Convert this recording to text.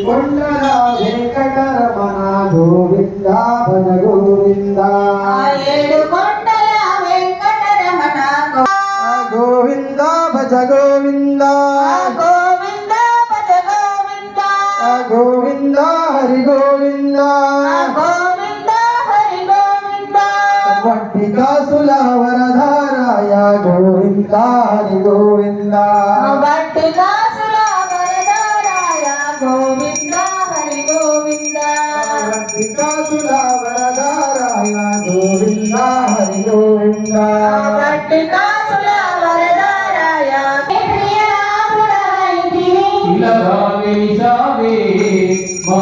కొండల వెంకటరమణ గోవింద భజ గోవింద ఏడు కొండల వెంకటరమణ గోవింద భజ గోవింద గోవింద భజ గోవింద గోవింద హరి గోవింద గోవింద హరి గోవింద వట్టికాసుల వరధారాయ గోవింద హరి గోవింద వట్టికాసుల వరధారాయ గోవింద హరి గోవింద వట్టికాసుల వరధారాయ గోవింద హరి గోవింద వట్టికాసుల వరధారాయ ప్రియ రాముడైతివి ఇలగావి సావే మా